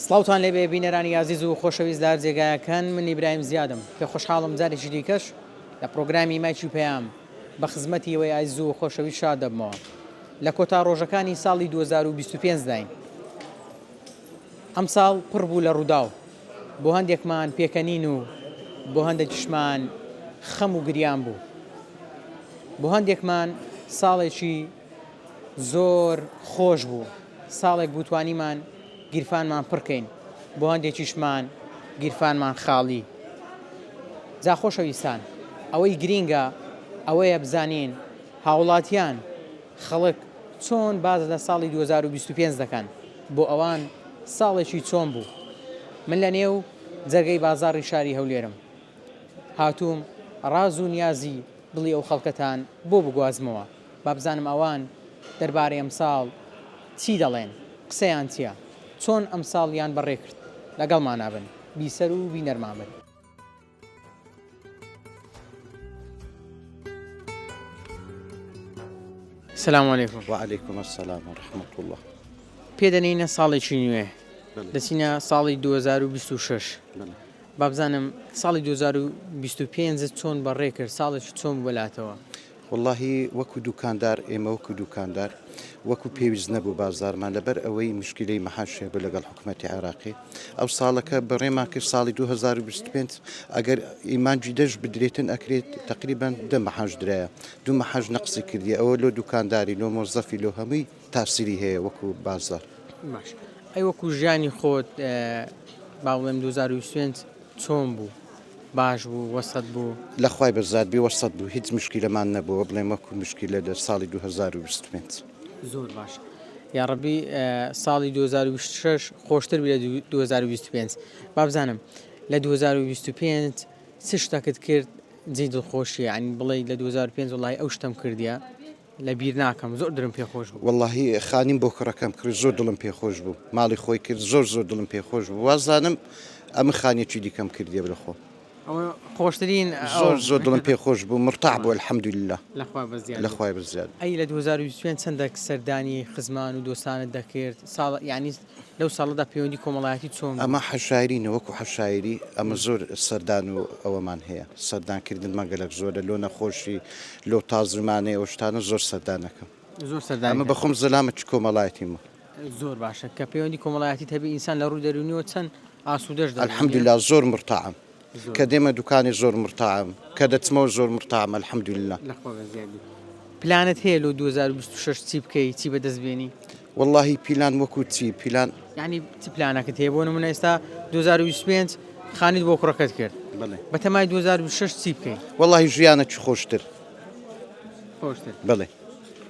سڵاوتان لێبێ بینەرانی عزیز و خۆشەویست لە هەر جێگایەکان من ئیبراهیم زیادم پێ خۆشحاڵم جارێکی دیکەش لە پرۆگرامی مایکی پەیام بە خزمەتی ئەوەی عزیز و خۆشەویست شاد دەبمەوە لە کۆتا ڕۆژەکانی ساڵی 2025 داین. ئەم ساڵ پڕ بوو لە ڕووداو بۆ هەندێکمان پێکەنین و بۆ هەندێکیشمان خەم و گریان بوو، بۆ هەندێکمان ساڵێکی زۆر خۆش بوو، ساڵێک بوتوانیمان گیرفانمان پڕکەین، بۆ هەندێکیشمان گیرفانمان خاڵی. جا خۆشەویستان، ئەوەی گرینگە ئەوەیە بزانین هاوڵاتیان خەڵک چۆن باز لە ساڵی 2025 دەکەن، بۆ ئەوان ساڵێکی چۆن بوو. من لە نێو جەرگەی بازاڕی شاری هەولێرم هاتووم ڕاز و نیازی دڵی ئەو خەڵکەتان بۆ بگوازمەوە، با بزانم ئەوان دەربارەی ئەم ساڵ چی دەڵێن، قسەیان چییە، چۆن ئەم ساڵیان بەڕێ کرد. لەگەڵمان نابن، بیسەر و بینەرمان بن. سلام علیکم. وعلیکم السلام ورحمة الله. پێدەنینە ساڵێکی نوێ دەچینە ساڵی 2026. با بزانم ساڵی 2025 چۆن بەڕێ کرد، ساڵێکی چۆن بەلاتەوە. والله وەکو دوکاندار ئێمە وەکو دوکاندار وەکو پێویست نەبوو بازارمان لەبەر ئەوەی مشکلەی مەحاشێ بە لەگەڵ حکوومەتی عێراقی ئەو ساڵەکە بەڕێمان کرد ساڵی 2025 ئەگەر ئیمانجی دەش بدرێتن ئەکرێت تقریبان 10 مەحاش درایە، 2 مەحاش نەقسی کردی. ئەوە لۆ دوکانداری لۆ مۆزەفی لۆ هەمووی تاسیری هەیە وەکو بازار. باش ئەی وەکو ژیانی خۆت با بڵێم 2025 چۆن بوو؟ باش بوو، وەسەد بوو؟ لەخوای بەزاد بێ وەسەد بوو، هیچ مشکلەمان نەبووە بڵێم وەکو مشکلە لە ساڵی 2025. زۆر باش. یا ڕەبی ساڵی 2026 خۆشتر بێ لە 2025. با بزانم لە 2025 چ شتێکت کرد جێی دڵخۆشیە، ینی بڵێ لە 2025 وڵای ئەو شتم کردیە لە بیر ناکەم، زۆر دڵم پێخۆش بوو. واللهی خانیم بۆ کوڕەکەم کرد، زۆر دڵم پێخۆش بوو، ماڵی خۆی کرد، زۆر دڵم پێخۆش بوو. وازانم ئەمە خانێکی دیکەم کردیە بلەخۆ. ئەوە خۆشترین زۆر دڵم پێخۆش بوو، مرتاح بوو الحەمدولله. لەخوای بەزیاد. ئەی لە 2025 چەندێک سەردانی خزمان و دۆستانت دەکرد، ساڵ ینی لەو ساڵەدا پەیوەندی کۆمەڵایەتی چۆن؟ ئەمە حەشایرینە وەکو حەشایری، ئەمە زۆر سەردان و ئەوەمان هەیە، سەردانکردن مەگەلک زۆرە لۆ نەخۆشی لۆ تازمانەیە ئەو شتانە زۆر سەردانەکەم. زۆر سەردان. ئەمە بەخۆم زەلامەت کۆمەڵایەتیمە. زۆر باشە کە پەیوەندی کۆمەڵایەتی هەبی ئینسان لە ڕوو دەرونیەوە چەند ئاسوودەش دەبێت. الحەمدولله زۆر مرتاحم، کە دێمە دوکانی زۆر مرتاحم، کە دەچمەوە زۆر مرتاحم الحەمدولله. پلانت هەیە لە 2026 چی بکەیت، چی بەدەستبێنی؟ واللهی پیلان وەکو چی پیلان، ینی چ پلانەکەت هەیە؟ بۆ نمونە ئێستا 2025 خانیت بۆ کوڕەکەت کرد، بە تەمای 2026 چی بکەیت؟ واللهی ژیانێکی خۆشتر. بڵێ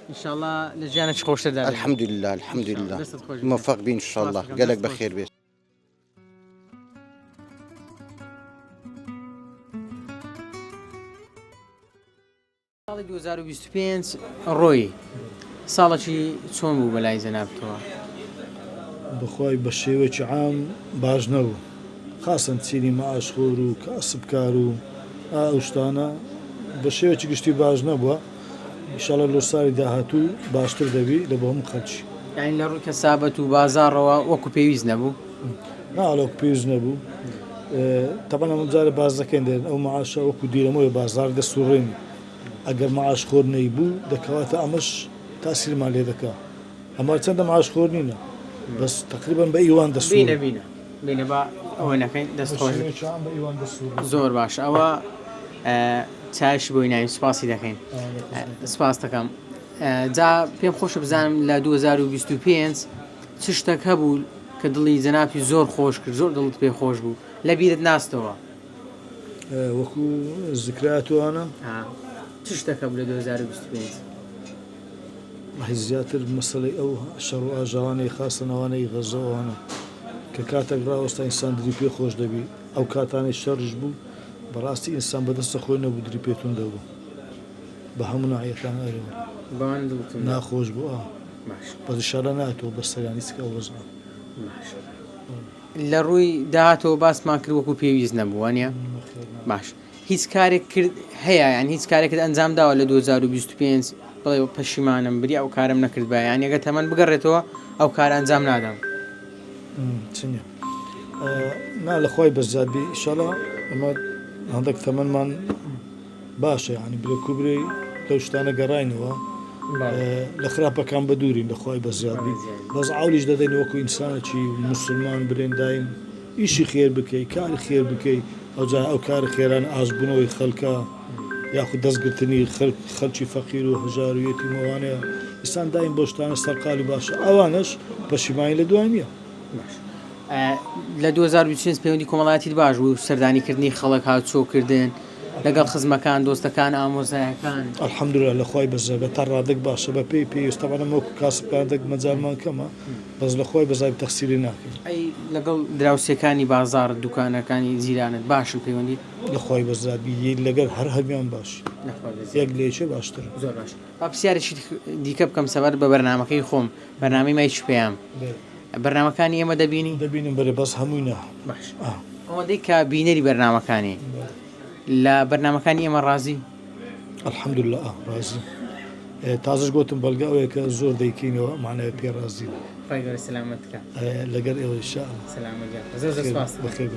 ئینشاءالله لە ژیانێکی خۆشتر دەبێت. الحەمدولله الحەمدولله موفق بین ئینشاءالله، گەلێک بەخێر بێت. ساڵی 2025 ڕۆی ساڵێکی چۆن بوو بەلای جەنابتەوە؟ بخوای بە شێوەیەکی عام باش نەبوو، خاسن چینی مەعاشخۆر و کاسبکار و ئەو شتانە بە شێوەیەکی گشتی باش نەبووە. ئینشاڵڵا لە ساڵی داهاتوو باشتر دەبی لە بۆ هەموو خەڵکی. یعنی لە ڕووی کەسابەت و بازاڕەوە وەکو پێویست نەبوو؟ ناڵۆک پێویست نەبوو. تەبەن ئەمە جارە باز دەکەن دێن ئەو مەعاشە وەکو دیرەمەوەی بازار دەسوڕێن، ئەگەر مەعاشخۆر نەیبوو دەکەواتە ئەمەش تاسیرمان لێ دەکا. ئەمە چەندە مەعاشخۆر نینە، بەس تقریبان بە ئیوان دەسوڕێن. بینە بە ئەوە نەکەین دەستخۆش. زۆر باش. ئەوە چایش بۆی ناوی سوپاسی دەکەین. سپاس دەکەم. جا پێم خۆشە بزانم لە 2025 چ شتێک هەبوو کە دڵی جەنابی زۆر خۆش کرد، زۆر دڵت پێ خۆش بوو، لە بیرت ناستەوە؟ وەکو زیکراتوانە چ شتێک هەبوو لە 2025؟ زیاتر مەسەلەی ئەو شەڕ و ئاژاوانەی خاستنەوانەی غەزەوانە کە کاتێک ڕاوەستا ئینسان دڵی پێ خۆش دەبی، ئەو کاتانەی شەڕش بوو بەڕاستی ئینسان بەدەستە خۆی نەبوو دڵی پێتون دەبوو بە هەموو ناحیەکان ئەرێوە ناخۆش بوو. بەس ئینشاڵڵا ناتەوە بەسەریان هیچ ئەوەزە. لە ڕووی داهاتەوە باسمان کرد وەکو پێویست نەبوو، وانە؟ باش. هیچ کارێک کرد هەیە، یان هیچ کارێکت ئەنجام داوە لە 2025 بڵێ پەشیمانم بری ئەو کارم نەکرد بە، یان ئەگەر تەمەەن بگەڕێتەوە ئەو کار ئەنجام نادەم؟ چنیە نا لەخوای بەزاد بێ ئینشاڵڵا ئەمە هەندێک تەمەنمان باشە یعنی برێکوبرێ لەو شتانە گەڕاینەوە لە خراپەکان بە دوورین لەخوای بەزیاد بی بەس عولیش دەدەین وەکو ئینسانێکی مسلمان برێن دایم ئیشی خێر بکەی کاری خێر بکەی ئەو کاری خێران ئازبوونەوەی خەڵکە یاخود دەستگرتنی خەڵکی فەقیر و هەژار و یەتیمەوانەیە ئینسان دایم بۆ شتانە سەرقالی باشە ئەوانش پەشیمانی لە دوای نییە. لە 2025 پەیوەندی کۆمەڵایەتی باش بوو سەردانیکردنی خەڵک هاتوچۆکردن لەگەڵ خزمەکان دۆستەکان ئامۆزایەکان ئەلحەمدوللا لەخوای بەزەبە تا ڕادێک باشە بە پێی پێویستەوانەمەوەکو کاسبکاردێک مەجارمان کەمە بەس لەخوای بەزای تەخسیری ناکەین ئەی لەگەڵ دراوسەکانی بازار دوکانەکانی زیرانت باشن پەیوەندی لەخوای بەزابی لەگەر هەر هەمیان باش یەک لێچێ باشتر زۆر باش با پرسیارێکی دیکە بکەم سەبەر بە بەرنامەکەی خۆم بەرنامەی مایچ پێیان بەرنامەکانی ئێمە دەبینی بەرێ بەس هەمووی نا باش ئەوەندەی کە بینەری بەرنامەکانی لە بەرنامەکانی ئێمە ڕازی الحەمدوللا ڕازی تازش گوتم بەڵگاوەیە کە زۆر دەیکەینەوە معنای پێ ڕازی ڕایگەری سەلامەتکە لەگەر ئێوە ئینشاء بەخێر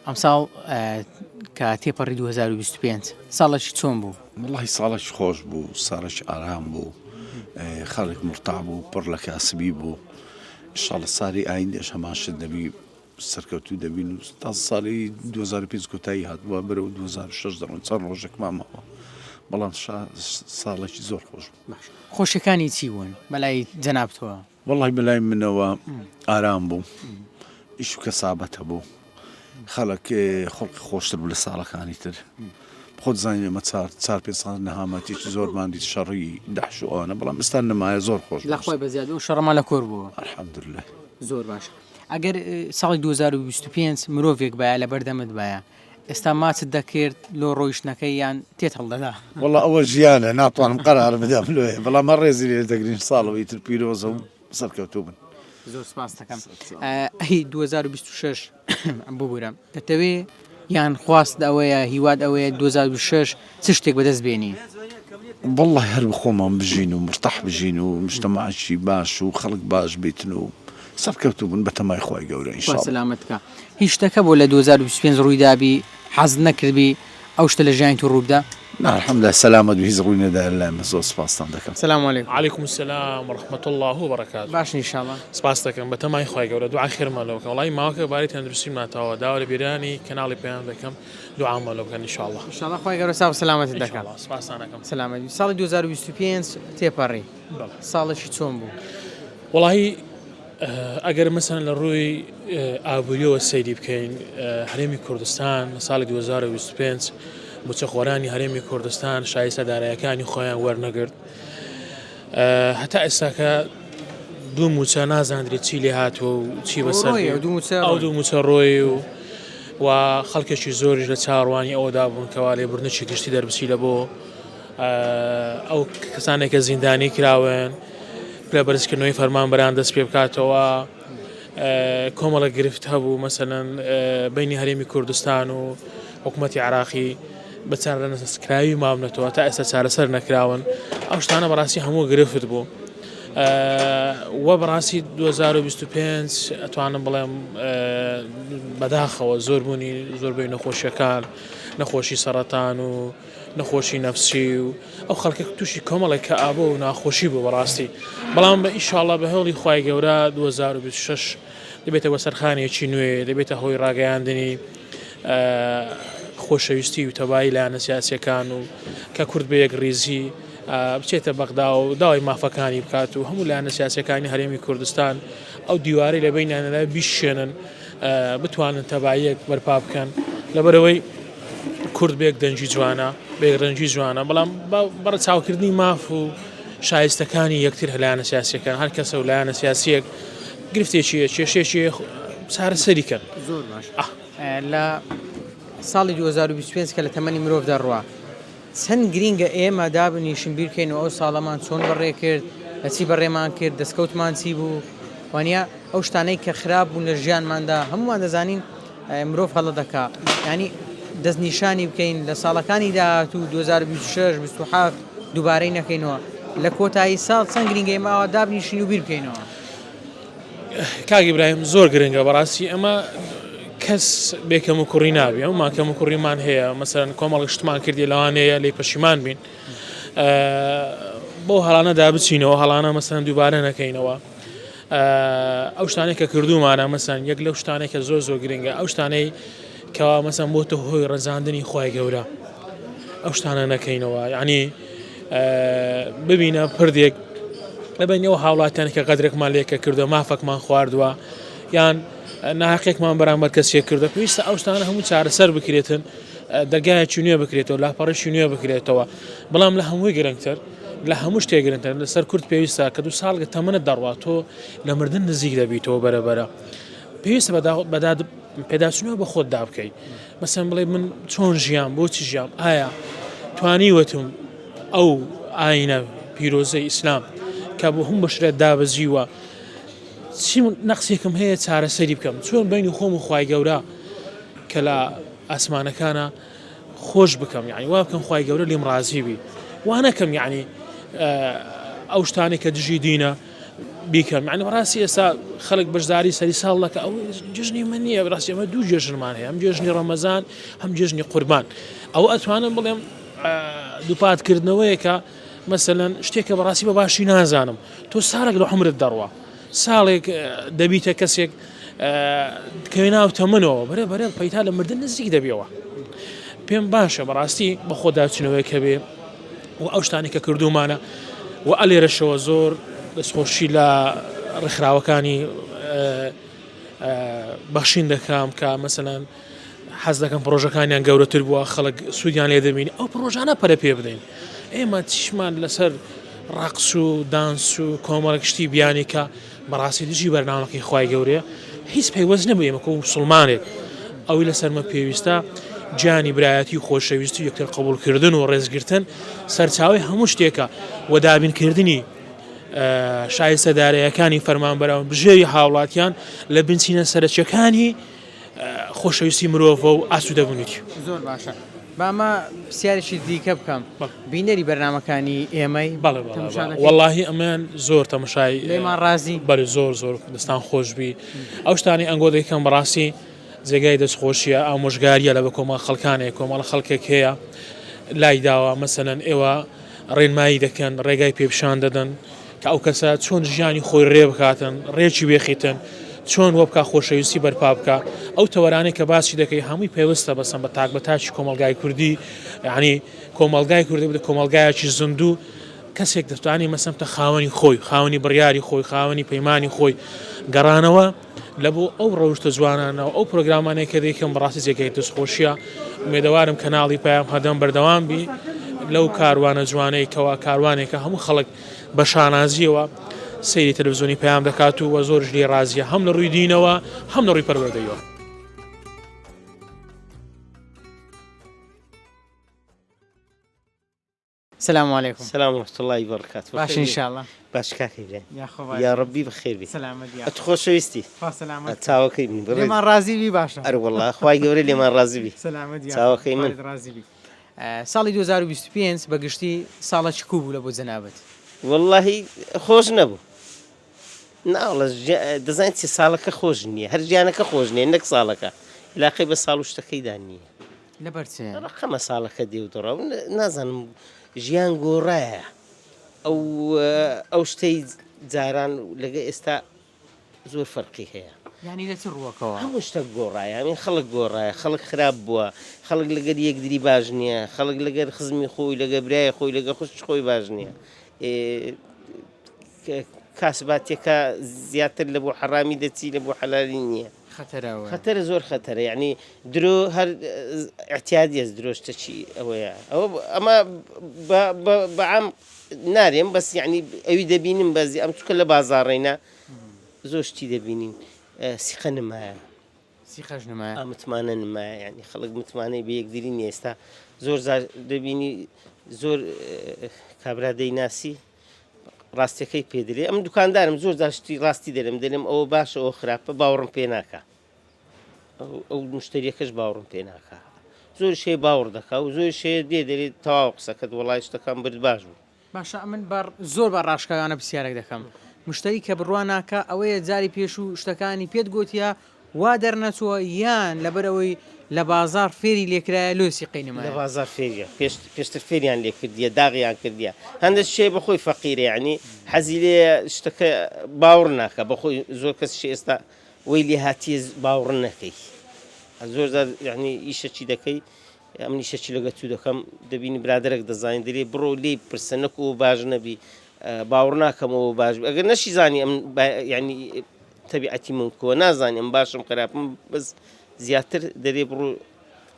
ئەم ساڵ کە تێپەڕی 2025 ساڵێکی چۆن بوو؟ والله ساڵێکی خۆش بوو ساڵێکی ئارام بوو خەڵک مرتاح بوو پڕ لە کاسبی بوو ئینشاڵڵا ساڵی ئایندێش هەماشت دەبی سەرکەوتوو دەبین و تا ساڵی 2025 کۆتایی هاتبووە بەرەو 2006 دەڕۆین چەند ڕۆژێک مامەوە بەڵام ساڵێکی زۆر خۆش بوو. خۆشیەکانی چی بوون بەلای جەنابتەوە؟ والله بەلای منەوە ئارام بوو ئیش و کەسابەتە بوو خەڵک خۆڵکی خۆشتر بوو لە ساڵەکانی تر خۆت زانین ئەمە 4-5 ساڵ نەهامەتێکی زۆرمان دیت شەڕی داعش و ئەوانە بەڵام ئێستا نەمایە زۆر خۆش لەخوای بەزیاد و شەڕەمان لە کۆر بووە الحەمدولله زۆر باش. ئەگەر ساڵی 2025 مرۆڤێک بایە لە بەردەمت بایە ئێستا ماچت دەکرد لۆ ڕۆیشتنەکەی یان تێت هەڵدەدا؟ والله ئەوە ژیانە ناتوانم قەرار بدەم لێ بەڵام ئەمە ڕێزی لێ دەگرین ساڵەوەی تر پیرۆزە و سەرکەوتوو بن. زۆر سپاس دەکەم. ئەی 2026 ببوورە دەتەوێ یان خواست ئەوەیە هیواد ئەوەیە 2026 چ شتێک بەدەست بێنی؟ والله هەر بخۆمان بژین و مرتاح بژین و مجتەماعی باش و خەڵک باش بیتن و سەرکەوتوو بن بە تەمای خوای گەورە ئینشاءڵڵا. سەلامەتکە هیچ شتەکە بۆ لە 2025 ڕوویدابی حەز نەکردبی ئەو شتە لە ژیانی تو ڕووبدا؟ الحەمدولله سەلامەت و هیچ ڕووی نەدایە لایمە زۆر سپاستان دەکەم. سلام علیکم. عليكم السلام ورحمة الله وبركاته. باش انشاءالله. سپاس دەکەم بە تەمای خوای گەورە دوعا خێرمان لەوکە وڵی ماوەکە باری تەندروستی ماتەوە داوا لە بیرانی کەناڵی پێیان دەکەم دوعامان لەوکەن ئینشاءالله. انشاءالله خوای گەورە ساو سلامەتی دەکەم. سپاسان دەکەم. سلامەتی. ساڵی 2025 تێپەڕی. ساڵێکی چۆن بوو؟ وڵی ئەگەر مەسەن لە ڕووی ئابووریەوە سەیری بکەین هەرێمی کوردستان لە ساڵی 2025 بچەخۆرانی هەرێمی کوردستان شایستە دارایەکانی خۆیان وەرنەگرت هەتا ئێستاکە دوو موچە نازاندری چی لێ هاتووە و چی بەسەر ئەو دوو موچە ڕۆی و خەڵکێکی زۆریش لە چاڕوانی ئەوەدا بوون کەوا لێبوردنەی گشتی دەربچی لە بۆ ئەو کەسانێکە زیندانی کراون لە بەرزکردنەوەی فەرمانبەران دەست پێ بکاتەوە کۆمەڵە گرفت هەبوو مەسەلەن بینی هەرێمی کوردستان و حکوومەتی عراقی بە چارەسکراوی مامنێتەوە تا ئێستا چارەسەر نەکراون ئەو شتانە بەڕاستی هەموو گرفت بوو وە بەڕاستی 2025 ئەتوانم بڵێم بەداخەوە زۆربوونی زۆربەی نەخۆشیەکان نەخۆشی سەرەتان و نەخۆشی نەفسی و ئەو خەڵکە تووشی کۆمەڵێک کە ئابۆ و ناخۆشی بوو بەڕاستی بەڵام بە ئیشاڵڵا بە هەوڵی خوای گەورە 2026 دەبێتە وەسەرخانێکی نوێ دەبێتە هۆی ڕاگەیاندنی خۆشەویستی و تەبایی لایەنە سیاسیەکان و کە کورد بە یەک ڕیزی بچێتە بەغدا و داوای مافەکانی بکات و هەموو لایەنە سیاسیەکانی هەرێمی کوردستان ئەو دیوارەی لە بینیانەدا بیشێنن بتوانن تەباییەک بەرپا بکەن لەبەرەوەی کورد بێک دەنجی جوانە بێگرنجی جوانە بەڵام بەڕە چاوکردنی ماف و شایستەکانی یەکتر هەلایەنە سیاسیەکان هەر کەسە و لایەنە سیاسیەک گرفتێکیە کێشێکی چارەسەریکەن. زۆر باش. لە ساڵی 2025 کە لە تەمەنی مرۆڤ دەڕوا چەند گرینگە ئێمە دابنیشن بیرکەینەوە ئەو ساڵەمان چۆن بەڕێ کرد لە چی بەڕێمان کرد دەستکەوتمان چی بوو وانە ئەو شتانەی کە خراپ بوون لە ژیانماندا هەمومان دەزانین مرۆڤ هەڵە دەکا ینی دەستنیشانی بکەین لە ساڵەکانی داهاتوو 2026 27 دووبارەی نەکەینەوە لە کۆتایی ساڵ چەند گرنگی ماوە دابنیشین و بیر بکەینەوە. کاگی برایم زۆر گرنگە بەڕاستی ئەمە کەس بێکەم و کوڕی نابێ ئەو ماکەم و کوڕیمان هەیە مەسەرەن کۆمەڵ شتمان کردی لەوانەیە لێ پەشیمان بین بۆ هەڵانە دابچینەوە هەڵانە مەسەرەن دووبارە نەکەینەوە ئەو شتانێک کە کردومانە مەسەن یەک لەو شتانێکە زۆر گرنگە ئەو شتانەی کەوا مەسەن بۆتە هۆی ڕەزاندنی خوای گەورە ئەو شتانە نەکەینەوە یعنی ببینە پردێک لەبەنەوە هاوڵاتیان کە قەدرێکمان لێکە کردو مافەکمان خواردووە یان ناحقێکمان بەرامبەر کەسێک کردو پێویستە ئەو شتانە هەموو چارەسەر بکرێتن دەرگایەکی نوێ بکرێتەوە لاپەڕەشی نوێ بکرێتەوە بەڵام لە هەمووی گرنگتر لە هەموو شتێک گرنگتر لەسەر کورد پێویستە کە 2 ساڵ تەمەنت دەڕوات تۆ لە مردن نزیک دەبیتەوە بەرەبەرە پێویستە پێداچنەوە بە خۆت دابکەی مەسەن بڵێ من چۆن ژیان بۆچی ژیام ئایا توانیوەتم ئەو ئاینە پیرۆزەی ئیسلام کە بۆ هەموو بەشرێت دابەزیوە چی نەقسێکم هەیە چارەسەری بکەم چۆن بینی خۆم و خوای گەورە کە لە ئاسمانەکانە خۆش بکەم یعنی وا بکەم خوای گەورە لێم ڕازی بی وا نەکەم یعنی ئەو شتانێک کە دژی دینە بیکەم یعنی بەڕاستی ئێستا خەڵک بەشداری سەری ساڵ دەکە ئەو جژنی من نییە بەڕاستی ئەمە 2 جێژنمان هەیە هەم جێژنی ڕەمەزان هەم جێژنی قوربان ئەو ئەتوانم بڵێم دووپاتکردنەوەیەکە مەسەلەن شتێکە بەڕاستی بە باشی نازانم تۆ ساڵێک لە عومرت دەڕوە ساڵێک دەبیتە کەسێک کەوێ ناو تەمەنەوە بەرە پەیتا لە مردن نزیک دەبیەوە پێم باشە بەڕاستی بە خۆ داچنەوەی کە بێ و ئەو شتانی کە کردومانە و ئەلێرەشەوە زۆر دەستخۆشی لە ڕێکخراوەکانی بەخشین دەکەم کە مەسەلەن حەز دەکەم پرۆژەکانیان گەورەتر بووە خەڵک سوودیان لێ دەبینی ئەو پرۆژانە پەرە پێ بدەین ئێمە چیشمان لەسەر ڕقص و دانس و کۆمەڵک شتی بیانی کە بەڕاستی دژی بەرنامەکەی خوای گەورەیە هیچ پەیوەست نەبوو ئێمە کە مسڵمانێک ئەوی لەسەرمە پێویستە جانی برایەتی و خۆشەویستی و یەکتر قبولکردن و ڕێزگرتن سەرچاوی هەموو شتێکە و دابینکردنی شایستەدارەیەکانی فەرمانبەرەوە بژێوی هاوڵاتیان لە بنچینە سەرچەکانی خۆشەویستی مرۆڤ و ئاسوودەبوونیتی زۆر باشە بامە پرسیارێکی دیکە بکەم بینەری بەرنامەکانی ئێمەی وەڵاهی ئەمان زۆر تەماشای لێمان ڕازی بەری زۆر دەستان خۆشببی ئەو شتانی ئەنگۆ دەکەم بەڕاستی جێگای دەستخۆشیە ئامۆژگاریە لە بە کۆمەڵ خەڵکانێک کۆمەڵە خەڵکێک هەیە لای داوە مەسەلەن ئێوە ڕێنمایی دەکەن ڕێگای پێپشان دەدەن کە ئەو کەسە چۆن ژیانی خۆی ڕێ بکاتن ڕێکی بێخیتن چۆن وە بکە خۆشەویستی بەرپا بکە ئەو تەوەرانەی کە باسی دەکەی هەمووی پێوەستە بەسەم بە تاکبەتاکی کۆمەلگای کوردی یعنی کۆمەلگای کوردی بدە کۆمەلگایەکی زیندوو کەسێک دەتوانێت مەسەمتە خاوەنی خۆی خاوەنی بڕیاری خۆی خاوەنی پەیمانی خۆی گەڕانەوە لە بۆ ئەو ڕەوشتە جوانانەوە ئەو پرۆگرامانەیە کە دەیکەم بەڕاستی جێگەی دەستخۆشیە مێدەوارم کەناڵی پەیام هەدەم بەردەوام بی لەو کاروانە جوانەی کەوا کاروانێکە هەموو خەڵک بە شانازیەوە سەیری تەلەڤیزیۆنی پەیام دەکات و وە زۆرش لێ ڕازیە هەم لە ڕووی دینەوە هەم لە ڕووی پەروەردەیەوە. السلام عليكم. السلام ورحمة الله وبركاته. باش إن شاء الله. باش كاكي يا خويا. يا ربي بخير بي. سلامة ديالك. أتخوش ويستي. سلامة. تاوكي من برد. لما رازي بي باشا. أر والله أخوي جوري لما رازي بي. سلامة ديالك. تاوكي من. رازي بي. ساڵی 2025 بەگشتی ساڵێکی کوو بوو لە بۆ جەنابەت. والله خوش نبو. ناوڵە دەزانیت چی ساڵەکە خۆش نییە هەر ژیانەکە خۆش نییە نەک ساڵەکە لاقی بە ساڵ و شتەکەیدا نییە لەبەر چێ ڕقەمە ساڵەکە دێ و دڕە نازانم ژیان گۆڕایە ئەو شتەی جاران لەگە ئێستا زۆر فەرقی هەیە یعنی لە چ ڕووەکەوە هەموو شتە گۆڕایە ئەمین خەڵک گۆڕایە خەڵک خراپ بووە خەڵک لەگەر یەکدری باش نییە خەڵک لەگەر خزمی خۆی لەگە برایە خۆی لەگە خوشت خۆی باش نییە کاسباتێکە زیاتر لە بۆ حرامی دەچی لە بۆ حەلالی نییە خەتەرە زۆر خەتەرە یعنی درۆ هەر احتیادیە درۆشتەچی ئەوەیە ئەمە بەعام نارێم بەس یعنی ئەوی دەبینم بەزی ئەم چکە لە بازاڕێنە زۆر شتی دەبینین سیخە نمایە سیخەش نمایە متمانە نمایە یعنی خەڵک متمانەی بە یەکدری نیە ئێستا زۆر دەبینی زۆر کابرا دەیناسی ڕاستیەکەی پێدرێ ئەم دوکاندارم زۆر داشتی ڕاستی دەرم ئەوە باشە ئەوە خراپە باوەڕم پێ ناکە ئەو مشتریەکەش باوەڕم پێ ناکە زۆر شێ باوەڕ دەکا و زۆر شێ دێ دەرێت تەواو قسەکەت وەڵای شتەکان برد باش بوو باشە من زۆر بە ڕاشکاوانە پرسیارێک دەکەم مشتری کە بڕوان ناکە ئەوەیە جاری پێش و شتەکانی پێت گوتیە وا دەرنەچووە یان لەبەرەوەی لە بازار فێری لێکرایە لۆسی قینەمە لە بازار فێریە پێشتر فێریان لێ کردیە داغیان کردیە هەندێک شێ بەخۆی فەقیرە ینی حەزی لێ شتەکە باوەڕ ناکە بەخۆی زۆر کەس ئێستا وەی لێ هاتیە باوەڕ نەکەی زۆر یعنی ئیشەکی دەکەی ئەم نیشەکی لەگە تو دەکەم دەبینی برادێک دەزانین دەرێ بڕۆ لێ پرسەنەک و باش نەبی باوەڕ ناکەمەوە باش ئەگەر نەشی زانی ئەم ینی تەبیعەتی من کۆ نازانانی ئەم باشم خراپم بەس زیاتر دەرێ بڕۆ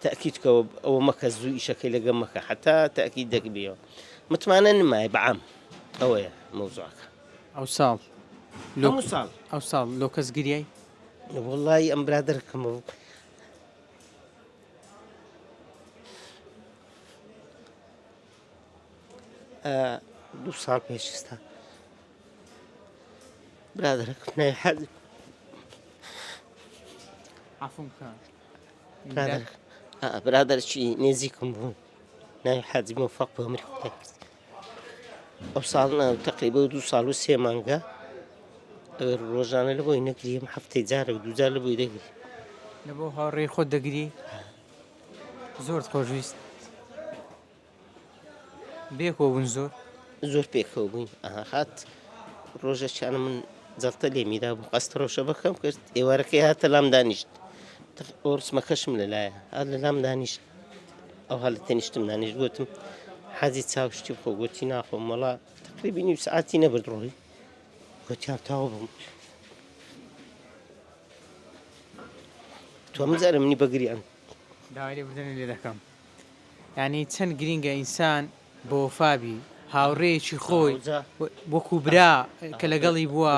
تەکیدکەوە ئەوە مەکە زوو ئیشەکەی لەگە مەکە حتا تەکید دەکبێەوە متمانە نمای بەعام ئەوەیە مەوزوعەکە ئەو ساڵ ساڵ ئەو ساڵ لۆ کەس گریای وڵی ئەم برادەرکەمەوە دو ساڵ پێشستا برادەرەکەم نای حەزم عفوم کە برادەرکی نێزیکم بوو ناوی حاجی موفق بۆ ئەمری خودای ئەو ساڵ تقریبا 2 ساڵ و 3 مانگە ڕۆژانە لە بۆی نەگریم هەفتەی جارێک دووجار لە بۆی دەگری لە بۆ هاوڕێی خۆت دەگری زۆر خۆشویست بێکەوە بوون زۆر پێکەوە بووین هات ڕۆژەشانە من جەڵتە لێمیدا بوو قەست ڕۆژە بەکەم کرد ئێوارەکەی هاتە لام دانیشت ئۆرسمەکەشم لەلایە هات لە لام دانیشت ئەو هەڵە تەنیشتم دانیشت گوتم حەزی چاوشتی بخۆ گوتی ناخۆم وەڵا تقریبی نیم سعاتی نەبرد ڕۆی گوتیان تاوە بووم تۆ مزارە منی بەگریان داوای لێبوردن لێ دەکەم یعنی چەند گرینگە ئینسان بۆ وەفابی هاوڕێیەکی خۆی وەکو برا کە لەگەڵی بووە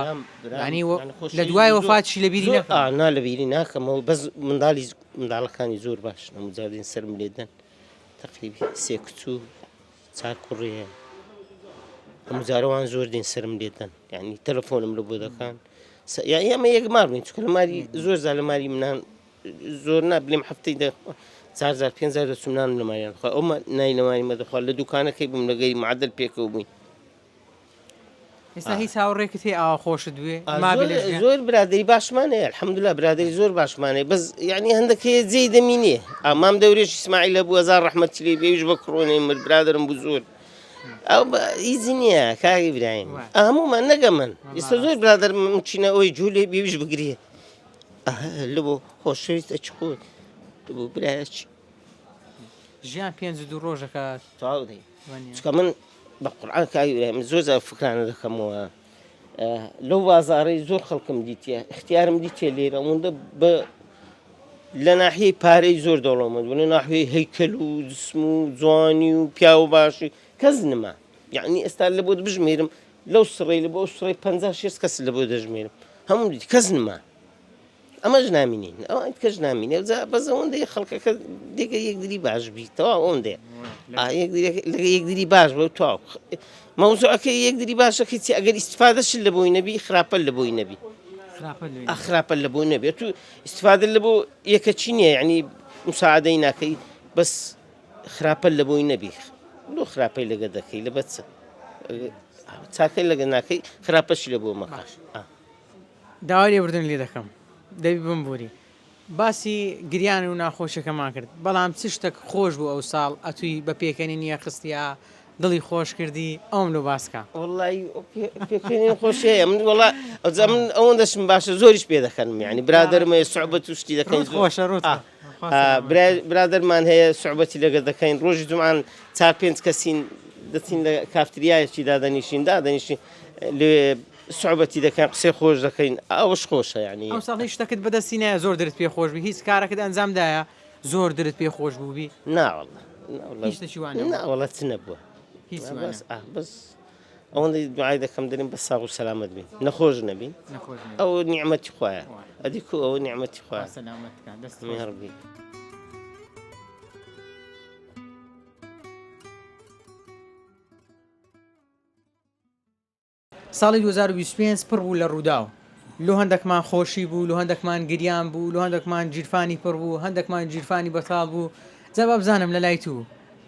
ینی لە دوای وەفاتشی لەبیری نا لەبیری ناکەمەوە بەس منداڵەکانی زۆر باش نەمجاردین سرم لێدەن تقریبی 3 کچوو 4 کوڕێ ئەمجارەوان زۆر دین سرم لێدەن یعنی تەلەفۆنم لە بۆ دەکەن ئێمە یەکمار بووین چکە لە ماری زۆر زار لە ماری منان زۆر نابلێم هەفتەی 4,000 5,000 دەچوونان لە ماریان خوا ئەومە نای لە ماری مەدەخوا لە دوکانەکەی بووم لەگەی معدل پێکەوە بووین ئێستا هیچ هاوڕێکت هەیە ئاوا خۆشت دوێ زۆر برادری باشمانەیە الحەمدوللا برادری زۆر باشمانەیە بەس یعنی هەندێکەیە جێی دەمینێ ئامام دەورێش ئیسماعیلە بوو هەزار ڕەحمەتی لێ بێویش بە کڕۆنەی مرد برادرم بوو زۆر ئەو ئیزی نییە کاگی برایم هەمومان نەگە من ئێستا زۆر برادر چینە ئەوی جوولێ بێویش بگرێ لە بۆ خۆشەویستە چ خۆت بۆ برایەکی ژیان 5 ڕۆژەکە تاو دەی چکە من بە قورعان کاگی برایم زۆر زار فکرانە دەکەمەوە لەو بازاڕەی زۆر خەڵکم دیتە اختیارم دیتێ لێرە ئەوەندە بە لە ناحیەی پارەی زۆر دەوڵەمەند بوو لە ناحوێی هەیکەل و جسم و جوانی و پیا و باشی کەس نما یعنی ئێستا لە بۆ بژمێرم لەو سڕی لە بۆ سڕی 56 کەس لە بۆ دەژمێرم هەموو دیت کەس نما ئەمەش نامینین ئەوان کەش نامینێ بەس ئەوەندەی خەڵکەکە دێگە یەکدری باش بیتەوە ئەوەندەیە لەگە یەکدری باش بە تاو مەوزوعەکە یەکدری باشەکەی چی ئەگەر ئیسفادەش لە بۆی نەبی خراپە لە بۆی نەبی خراپە لە بۆ نەبێت تو ئیسفادە لە بۆ یەکە چی نییە یعنی مساعدەی ناکەی بەس خراپە لە بۆی نەبی لۆ خراپەی لەگە دەکەی لە بەچە چاکەی لەگە ناکەی خراپەشی لە بۆ مەکە داوای لێبوردن لێ دەکەم دەبی بمبووری باسی گریان و ناخۆشەکەمان کرد بەڵام چ شتێک خۆش بوو ئەو ساڵ ئەتووی بە پێکەنی نییە خستیا دڵی خۆش کردی ئەوم لە باسکە وڵی پێکەنی خۆشەیە من وڵا من ئەوەندەشم باشە زۆریش پێ دەکەن یعنی برادرمە سوعبەت و شتی دەکەین خۆشە ڕوت برادرمان هەیە سوعبەتی لەگە دەکەین ڕۆژی دومان 4-5 کەسین دەچین لە کافتریایەکی دادەنیشین لێ سوعبەتی دەکەین قسەی خۆش دەکەین ئەوش خۆشە یعنی ئەم ساڵ هیچ شتەکەت بەدەستی نایە زۆر درت پێ خۆش بی هیچ کارەکەت ئەنجامدایە زۆر درت پێ خۆش بوو بی ناوەڵە چ نەبووە بەس ئەوەندەی دوعای دەکەم دەرین بە ساغ و سەلامەت بین نەخۆش نەبین ئەو نیعمەتی خوایە ئەدی کو ئەوە نیعمەتی خوایە هەڕبی ساڵی 2025 پڕ بوو لە ڕووداو لۆ هەندێکمان خۆشی بوو لە هەندێکمان گریان بوو لە هەندێکمان جیرفانی پڕ بوو هەندێکمان جیرفانی بەتاڵ بوو جا بزانم لە لای تو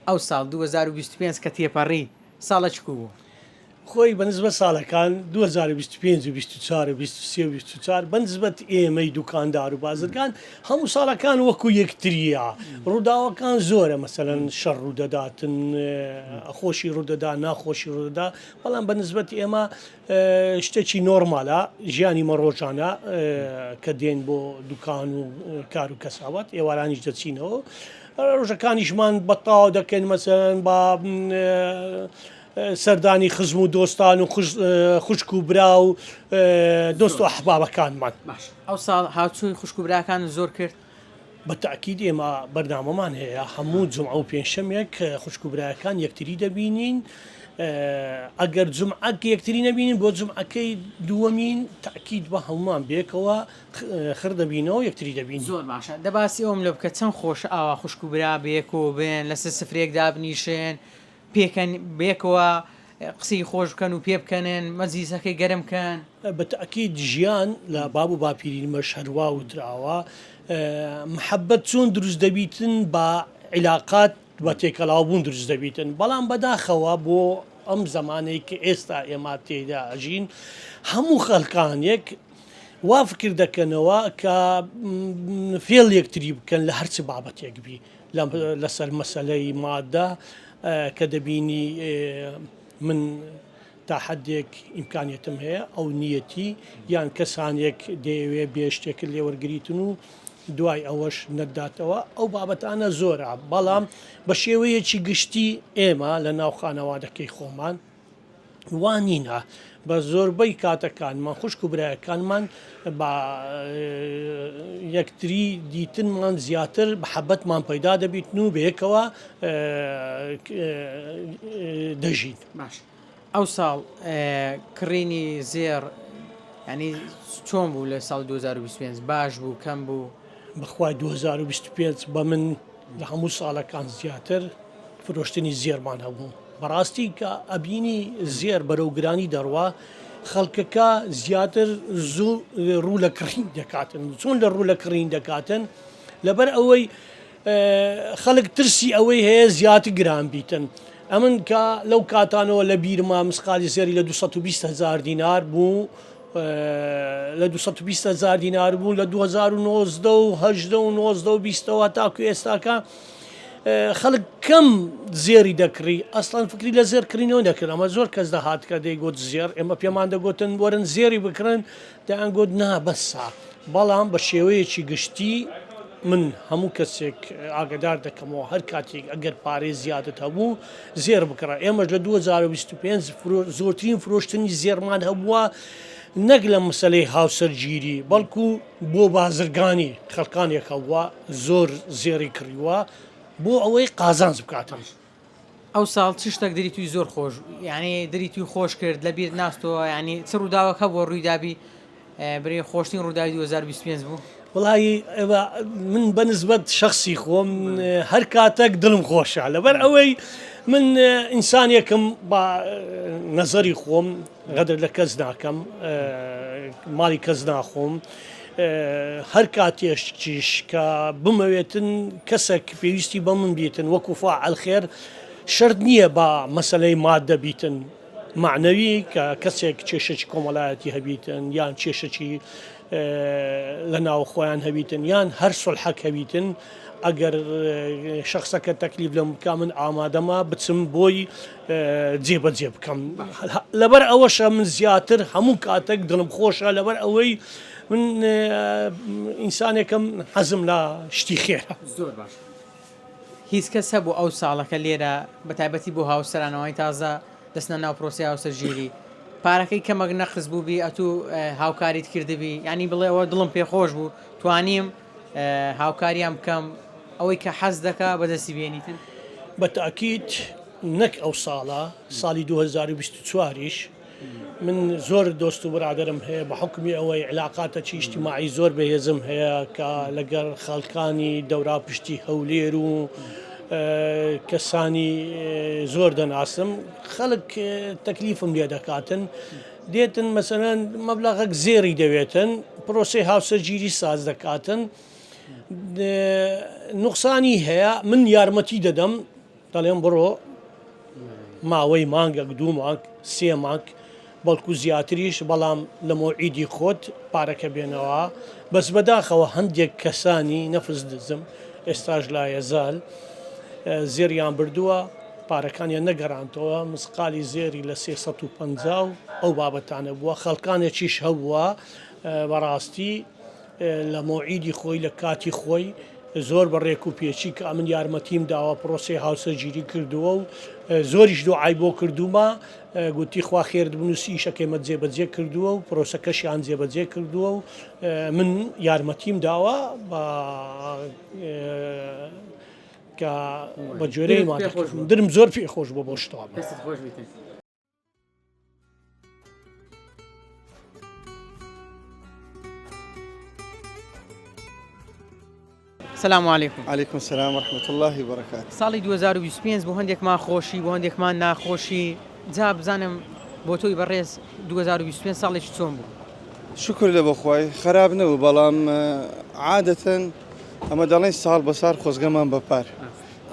ئەو ساڵ 2025 کە تێپەڕی ساڵە چکو بوو خۆی بەنسبە ساڵەکان 2025 و 24 24 بەنسبەت ئێمەی دوکاندار و بازرگان هەموو ساڵەکان وەکو یەکتریە ڕووداوەکان زۆرە مەسەرەن شەڕ ڕوودەداتن خۆشی ڕوودەدا ناخۆشی ڕوودەدا بەڵام بەنسبەت ئێمە شتێکی نۆرمالە ژیانی مەڕۆژانە کە دێن بۆ دوکان و کار و کەساوات ئێوارانیش دەچینەوە ڕۆژەکانیشمان بەتاو دەکەن مەسەرەن با سەردانی خزم و دۆستان و خوشک و برا و دۆست و ئەحبابەکانمان ئەو ساڵ هاوچووی خوشک و براکان زۆر کرد بە تاکید ئێمە بەردامەمان هەیە هەموو جمعە و پێنجشەمێک خوشک و برایەکان یەکتری دەبینین ئەگەر جمعەک یەکتری نەبینین بۆ جمعەکەی دووەمین تاکید بە هەمومان بێکەوە خڕ دەبینەوە یەکتری دەبین زۆر باشە دەباسی ئەوم لە بکە چەند خۆش ئاوا خوشک و برا بێکەوە بێن لەسەر سفرێک دابنیشێن پێکەن بێکەوە قسەی خۆش بکەن و پێ بکەنن مەزیزەکەی گەرمکەن بە تاکید ژیان لە باب و باپیرینمەش هەروە وتراوە محەبەت چۆن دروست دەبیتن بە عیلاقات بە تێکەڵاوبوون دروست دەبیتن بەڵام بەداخەوە بۆ ئەم زمانەی کە ئێستا ئێمە تێدا ئەژین هەموو خەڵکانێک وا فکر دەکەنەوە کە فێڵ یەکتری بکەن لە هەرچ بابەتێک بی لەسەر مەسەلەی مادە کە دەبینی من تا حدێک ئیمکانیتم هەیە ئەو نیەتی یان کەسانێک دەیەوێ بێشتێک لێوەرگریتن و دوای ئەوەش نەداتەوە ئەو بابەتانە زۆرە بەڵام بە شێوەیەکی گشتی ئێمە لە ناو خانەوادەکەی خۆمان وانینە بە زۆربەی کاتەکانمان خوشک و برایەکانمان بە یەکتری دیتنمان زیاتر بەحەبەتمان پەیدا دەبیتن و بەیەکەوە دەژین باش ئەو ساڵ کڕینی زێر ینی چۆن بوو لە ساڵ 2025 باش بوو کەم بوو بەخوای 2025 بە من لە هەموو ساڵەکان زیاتر فرۆشتنی زێرمان هەبوو بەڕاستی کە ئەبینی زێر بەرەوگرانی دەڕوا خەڵکەکە زیاتر زوو ڕوو لە کڕین دەکاتن چۆن لە ڕوو لە کڕین دەکاتن لەبەر ئەوەی خەڵک ترسی ئەوەی هەیە زیاتر گران بیتن ئەمن کە لەو کاتانەوە لە بیرما مسقالی زێری لە 220,000 دینار بوو لە 220,000 دینار بوو لە 2019 و 19 و 20ەوە تاکو ئێستاکە خەڵک کەم زێری دەکری ئەسڵان فکری لە زێرکردنەوە دەکرد ئەمە زۆر کەس دەهات کە دەیگوت زێر ئێمە پێمان دەگوتن وەرن زێری بکردن دەیانگوت نابەسا بەڵام بە شێوەیەکی گشتی من هەموو کەسێک ئاگدار دەکەمەوە هەر کاتێک ئەگەر پارێ زیادت هەبوو زێر بکڕە ئێمەش لە 2025 زۆرترین فرۆشتنی زێرمان هەبووە نەک لە مەسەلەی هاوسەرگیری بەڵکو بۆ بازرگانی خەڵکانێک هەبووە زۆر زێری کڕیوە بۆ ئەوەی قازانز بکاتن ئەو ساڵ چ شتێک دەریتوی زۆر خۆش یعنی دەریتوی خۆش کرد لە بیر ناستەوە ینی چ ڕووداوەکە بۆ ڕوویدابی برێ خۆشتین ڕووداوی 2025 بوو وڵی من بەنسبەت شخصی خۆم هەر کاتێک دڵم خۆشە لەبەر ئەوەی من ئینسانێکم بە نەزەری خۆم غەدر لە کەس ناکەم ماڵی کەس ناخۆم هەر کاتێشتیش کە بمەوێتن کەسێک پێویستی بە من بیتن وەکو فاعل خێر شەرت نییە بە مەسەلەی مادە بیتن معنەوی کە کەسێک کێشەی کۆمەڵایەتی هەبیتن یان کێشەی لە ناو خۆیان هەبیتن یان هەر سڵحەک هەبیتن ئەگەر شخصەکە تەکلیف لە بکە من ئامادەمە بچم بۆی جێبەجێ بکەم لەبەر ئەوەشە من زیاتر هەموو کاتێک دڵم خۆشە لەبەر ئەوەی من ئینسانێکم حەزم لە شتی خێرە زۆر باش هیچ کەس هەبوو ئەو ساڵەکە لێرە بە تایبەتی بۆ هاوسەرانەوەی تازە دەستنە ناو پرۆسی هاوسەرگیری پارەکەی کەمەک نەخس بوو بی ئەتوو هاوکاریت کردبی ینی بڵێ ئەوە دڵم پێخۆش بوو توانیم هاوکاریان بکەم ئەوەی کە حەز دەکا بەدەستی بێنیتن بە تاکید نەک ئەو ساڵە ساڵی 2024ش من زۆر دۆست و برادرم هەیە بە حکمی ئەوەی علااقاتە ئیجتیماعی زۆر بەهێزم هەیە کە لەگەر خەڵکانی دەورا پشتی هەولێر و کەسانی زۆر دەناسم خەڵک تەکلیفم لێ دەکاتن دێتن مەسەرەن مەبلەغەک زێری دەوێتن پرۆسی هاوسەرگیری ساز دەکاتن نوقسانی هەیە من یارمەتی دەدەم دەڵێم بڕۆ ماوەی مانگەک 2 مانگ 3 مانگ بەڵکو زیاتریش بەڵام لە مۆعیدی خۆت پارەکە بێنەوە بەس بەداخەوە هەندێک کەسانی نەفس دزم ئێستاش لایەزال زێریان بردووە پارەکانیان نەگەڕانتەوە مسقالی زێری لە 350 ئەو بابەتانە بووە خەڵکانێکیش هەبووە بەڕاستی لە مۆعیدی خۆی لە کاتی خۆی زۆر بە ڕێک و پێچی کە من یارمەتیم داوە پرۆسی هاوسەرگیری کردووە و زۆریش دوعای بۆ کردومە گوتی خوا خێر بنووسی ئیشەکەمە جێبەجێ کردووە و پرۆسەکەشیان جێبەجێ کردووە و من یارمەتیم داوە کە بە جۆرەی درم زۆر پێخۆش بۆ شتوە. سلام علیکم. علیکم السلام ورحمة الله وبركاته. ساڵی 2025 بۆ هەندێکمان خۆشی بۆ هەندێکمان ناخۆشی جا بزانم بۆ تۆی بەڕێز 2025 ساڵێکی چۆن بوو؟ شکر لە بەخوای خراپ نەبوو بەڵام عادەتەن ئەمە دەڵێن ساڵ بە ساڵ خۆزگەمان بەپار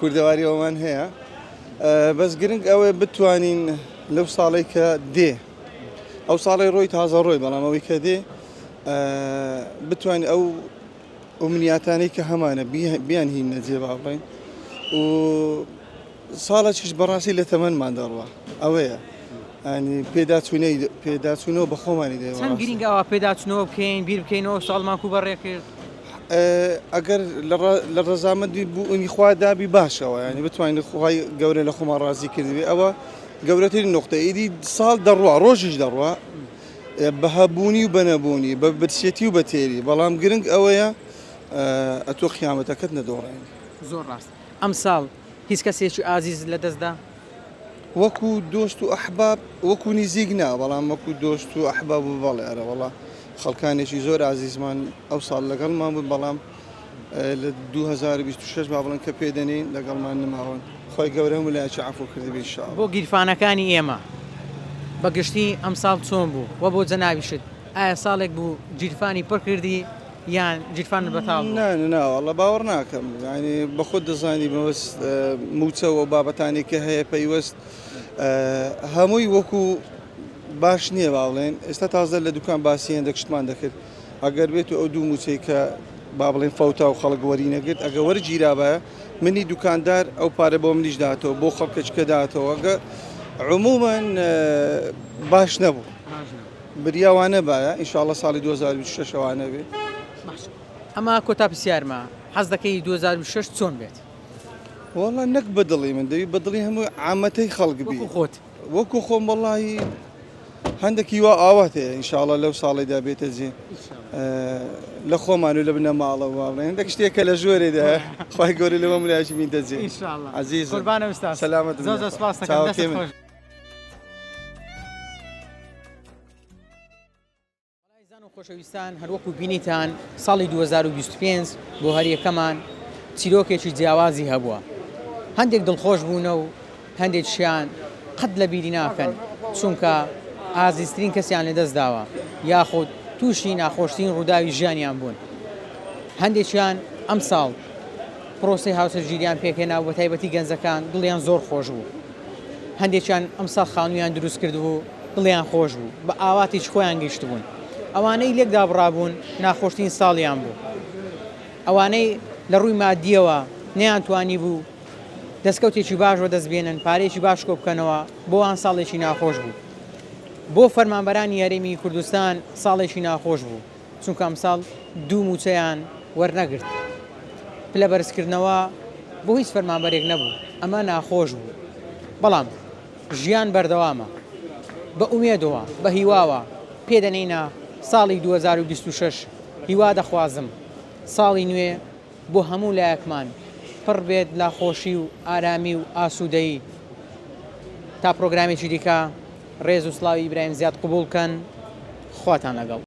کوردەواری ئەومان هەیە بەس گرنگ ئەوەیە بتوانین لەو ساڵی کە دێ ئەو ساڵی ڕۆی تازە ڕۆی بەڵام ئەوەی کە دێ بتوانین ئەو ئومنیاتانی کە هەمانە بیان هین نەجێ با بڵێن و ساڵێکیش بەڕاستی لە تەمەنمان دەڕوە ئەوەیە ینی پێداچوونەوە بە خۆمانی دێ چەند گرنگەوە پێداچنەوە بکەین بیر بکەینەوە ساڵمان کو بەڕێ کرد ئەگەر لە ڕەزامەندی بوونی خوا دابی باشەوە ینی بتوانین خۆی گەورە لە خۆمان ڕازی کردوێ ئەوە گەورەترین نقطە ئیدی ساڵ دەڕوە ڕۆژیش دەڕوە بە هەبوونی و بەنەبوونی بە برسێتی و بە تێری بەڵام گرنگ ئەوەیە ئەتۆ خیامەتەکەت نەدۆڕێن. زۆر ڕاست ئەم ساڵ هیچ کەسێکی ئازیز لە دەستدا وەکو دۆست و ئەحباب وەکو نزیک نا بەڵام وەکو دۆست و ئەحباب و بەڵێ ئەرە وەڵا خەڵکانێکی زۆر ئازیزمان ئەو ساڵ لەگەڵمان بوون بەڵام لە 2026 با بڵێن کە پێدەنین لەگەڵمان نماوەن خۆی گەورە ویلایەتی عەفو کردبێ ئینشاءڵڵا. بۆ گیرفانەکانی ئێمە بەگشتی ئەم ساڵ چۆن بوو وە بۆ جەناویشت ئایا ساڵێک بوو گیرفانی پڕ کردی یان جیرفان بەتاڵ؟ ناوەڵە باوەڕ ناکەم ینی بە خۆت دەزانی بەوەست موچەوە بابەتانی کە هەیە پەیوەست هەمووی وەکو باش نییە باڵێن ئێستا تازە لە دوکان باسی هەندێک شتمان دەکرد ئەگەر بێت و ئەو دوو موچەی کە با بڵێن فەوتا و خەڵک وەری نەگرت ئەگە وەرگیرابە منی دوکاندار ئەو پارە بۆ منیش داتەوە بۆ خەڵکەچکە داتەوە ئەگە عمومەن باش نەبوو بریاوانە باە ئینشاءڵڵا ساڵی 2026 ئەوانە بێت. ئەمە کۆتا پرسیارمە حەز دەکەی 2026 چۆن بێت؟ وەڵا نەک بەدڵی من دەوی بەدڵی هەموو عامەتەی خەڵک بی خۆت وەکو خۆم وەڵی هەندێکی وا ئاوات هەیە ئینشاءڵڵا لەو ساڵیدا بێتە جێ لە خۆمان و لە بنە ماڵە واڵێ هەندێک شتێکە لە ژۆرێدا خی گەوری لەوە ملایکی بینتە جێ عزیز قوربانە ئوستاد سەلامەت زۆر سپاس دەکەم. خۆشەویستان هەروەکو بینیتان ساڵی 2025 بۆ هەریەکەمان چیرۆکێکی جیاوازی هەبووە هەندێک دڵخۆش بوونە و هەندێکیان قەت لە بیری ناکەن چونکە ئازیزترین کەسیان لەدەست داوە یاخود تووشی ناخۆشترین ڕووداوی ژیانیان بوون هەندێکیان ئەم ساڵ پرۆسی هاوسەرگیریان پێکهێنا بە تایبەتی گەنجەکان دڵیان زۆر خۆش بوو هەندێکیان ئەم ساڵ خانوویان دروست کردبوو دڵیان خۆش بوو بە ئاواتیش خۆیان گەیشت بوون ئەوانەی لێکدا بڕابوون ناخۆشترین ساڵیان بوو ئەوانەی لە ڕووی مادیەوە نەیانتوانی بوو دەستکەوتێکی باش بە دەستبێنن پارێکی باش کۆ بکەنەوە بۆ ئەم ساڵێکی ناخۆش بوو بۆ فەرمانبەرانی هەرێمی کوردستان ساڵێکی ناخۆش بوو چونکە ئەم ساڵ دوو موچەیان وەرنەگرت پلە بەرزکردنەوە بۆ هیچ فەرمانبەرێک نەبوو ئەمە ناخۆش بوو بەڵام ژیان بەردەوامە بە ئومێدەوە بە هیواوە پێدەنینە ساڵی 2026 هیوا دەخوازم ساڵی نوێ بۆ هەموو لایەکمان پڕ بێت لە خۆشی و ئارامی و ئاسوودەیی تا پرۆگرامێکی دیکە ڕێز و سڵاوی ئیبراهیم زیاد قبولکەن خواتان لەگەڵ.